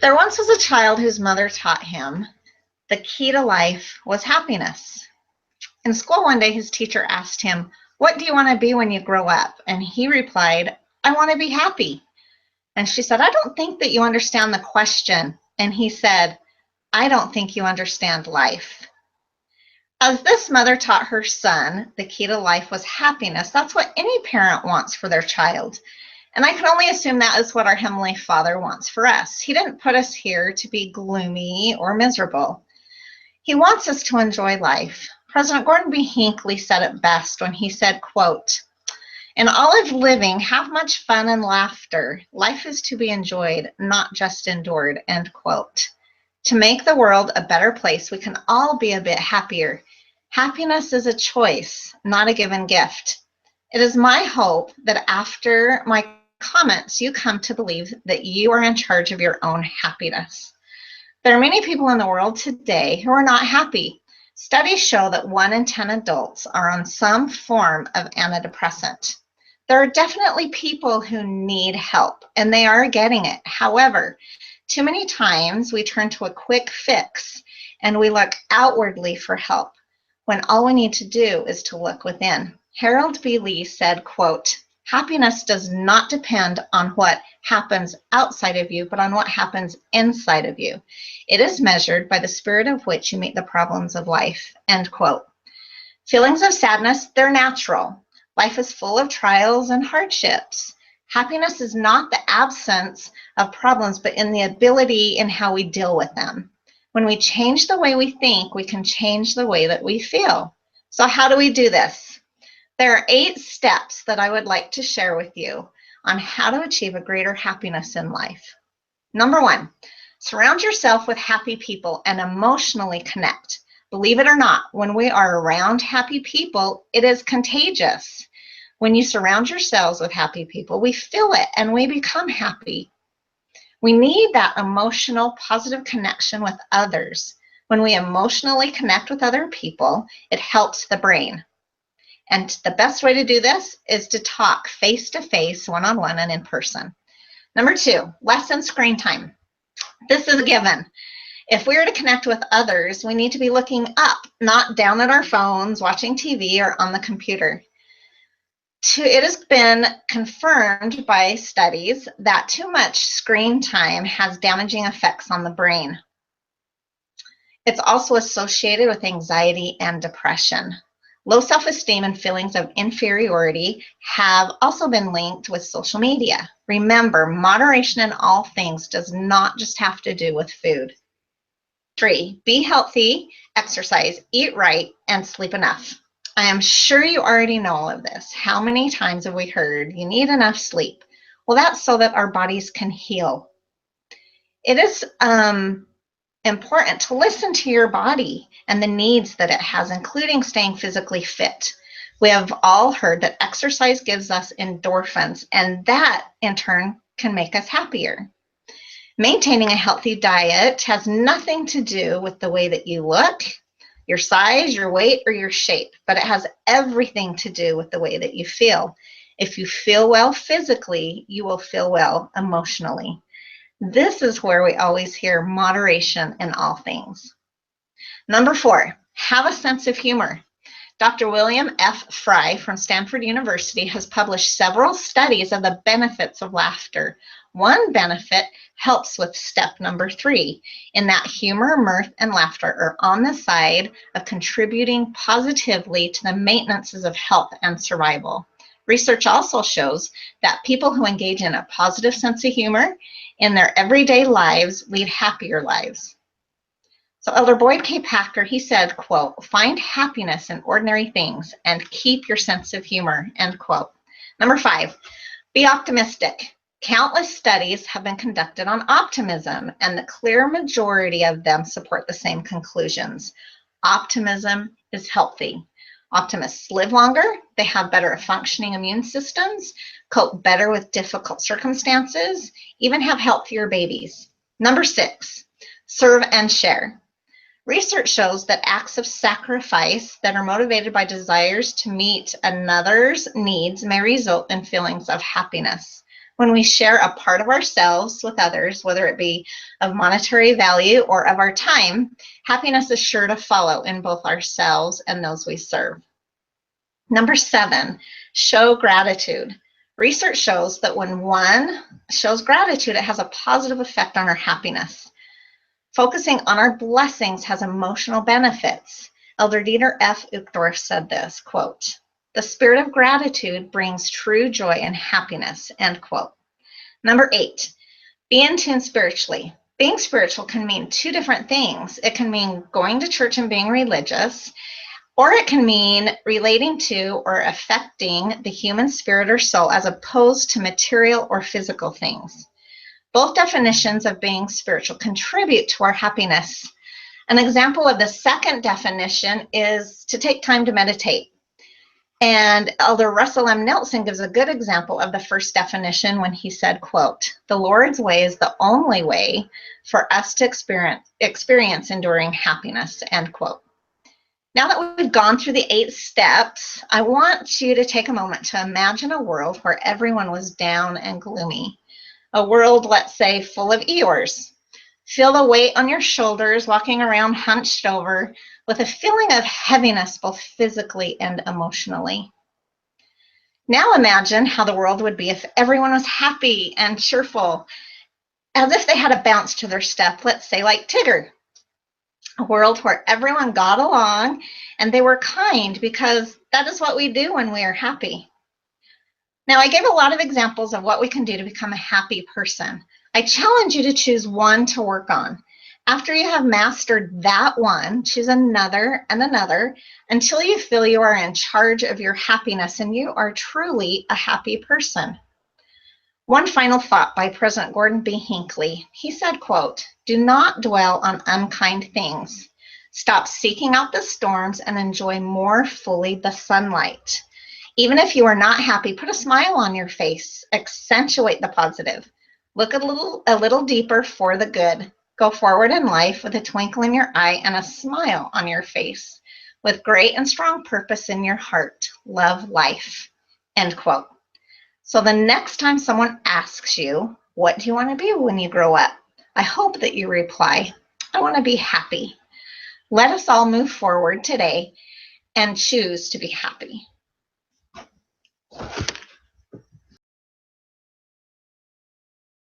There once was a child whose mother taught him the key to life was happiness. In school one day, his teacher asked him, "What do you want to be when you grow up?" And he replied, "I want to be happy." And she said, "I don't think that you understand the question." And he said, "I don't think you understand life." As this mother taught her son the key to life was happiness, that's what any parent wants for their child. And I can only assume that is what our Heavenly Father wants for us. He didn't put us here to be gloomy or miserable. He wants us to enjoy life. President Gordon B. Hinckley said it best when he said, quote, "In all of living, have much fun and laughter. Life is to be enjoyed, not just endured," end quote. To make the world a better place, we can all be a bit happier. Happiness is a choice, not a given gift. It is my hope that after my comments, you come to believe that you are in charge of your own happiness. There are many people in the world today who are not happy. Studies show that 1 in 10 adults are on some form of antidepressant. There are definitely people who need help, and they are getting it. However, too many times we turn to a quick fix and we look outwardly for help when all we need to do is to look within. Harold B. Lee said, quote, "Happiness does not depend on what happens outside of you, but on what happens inside of you. It is measured by the spirit of which you meet the problems of life," end quote. Feelings of sadness, they're natural. Life is full of trials and hardships. Happiness is not the absence of problems, but in the ability in how we deal with them. When we change the way we think, we can change the way that we feel. So how do we do this? There are 8 steps that I would like to share with you on how to achieve a greater happiness in life. Number 1, surround yourself with happy people and emotionally connect. Believe it or not, when we are around happy people, it is contagious. When you surround yourselves with happy people, we feel it and we become happy. We need that emotional, positive connection with others. When we emotionally connect with other people, it helps the brain. And the best way to do this is to talk face-to-face, one-on-one, and in person. Number 2, lessen screen time. This is a given. If we are to connect with others, we need to be looking up, not down at our phones, watching TV, or on the computer. It has been confirmed by studies that too much screen time has damaging effects on the brain. It's also associated with anxiety and depression. Low self-esteem and feelings of inferiority have also been linked with social media. Remember, moderation in all things does not just have to do with food. 3, be healthy, exercise, eat right, and sleep enough. I am sure you already know all of this. How many times have we heard you need enough sleep? Well, that's so that our bodies can heal. It is important to listen to your body and the needs that it has, including staying physically fit. We have all heard that exercise gives us endorphins, and that in turn can make us happier. Maintaining a healthy diet has nothing to do with the way that you look, your size, your weight, or your shape, but it has everything to do with the way that you feel. If you feel well physically, you will feel well emotionally. This is where we always hear moderation in all things. Number 4, have a sense of humor. Dr. William F. Fry from Stanford University has published several studies of the benefits of laughter. One benefit helps with step number 3, in that humor, mirth, and laughter are on the side of contributing positively to the maintenances of health and survival. Research also shows that people who engage in a positive sense of humor in their everyday lives lead happier lives. So Elder Boyd K. Packer, he said, quote, "Find happiness in ordinary things and keep your sense of humor," end quote. Number 5, be optimistic. Countless studies have been conducted on optimism, and the clear majority of them support the same conclusions. Optimism is healthy. Optimists live longer, they have better functioning immune systems, cope better with difficult circumstances, even have healthier babies. Number 6, serve and share. Research shows that acts of sacrifice that are motivated by desires to meet another's needs may result in feelings of happiness. When we share a part of ourselves with others, whether it be of monetary value or of our time, happiness is sure to follow in both ourselves and those we serve. Number 7, show gratitude. Research shows that when one shows gratitude, it has a positive effect on our happiness. Focusing on our blessings has emotional benefits. Elder Dieter F. Uchtdorf said this, quote, "The spirit of gratitude brings true joy and happiness," end quote. Number 8, be in tune spiritually. Being spiritual can mean 2 different things. It can mean going to church and being religious, or it can mean relating to or affecting the human spirit or soul as opposed to material or physical things. Both definitions of being spiritual contribute to our happiness. An example of the second definition is to take time to meditate. And Elder Russell M. Nelson gives a good example of the first definition when he said, quote, "The Lord's way is the only way for us to experience enduring happiness," end quote. Now that we've gone through the 8 steps, I want you to take a moment to imagine a world where everyone was down and gloomy. A world, let's say, full of Eeyores. Feel the weight on your shoulders, walking around hunched over with a feeling of heaviness, both physically and emotionally. Now imagine how the world would be if everyone was happy and cheerful, as if they had a bounce to their step, let's say like Tigger. A world where everyone got along and they were kind, because that is what we do when we are happy. Now, I gave a lot of examples of what we can do to become a happy person. I challenge you to choose one to work on. After you have mastered that one, choose another and another until you feel you are in charge of your happiness and you are truly a happy person. One final thought by President Gordon B. Hinckley. He said, quote, "Do not dwell on unkind things. Stop seeking out the storms and enjoy more fully the sunlight. Even if you are not happy, put a smile on your face. Accentuate the positive. Look a little deeper for the good. Go forward in life with a twinkle in your eye and a smile on your face. With great and strong purpose in your heart. Love life," end quote. So the next time someone asks you, what do you want to be when you grow up? I hope that you reply, I want to be happy. Let us all move forward today and choose to be happy.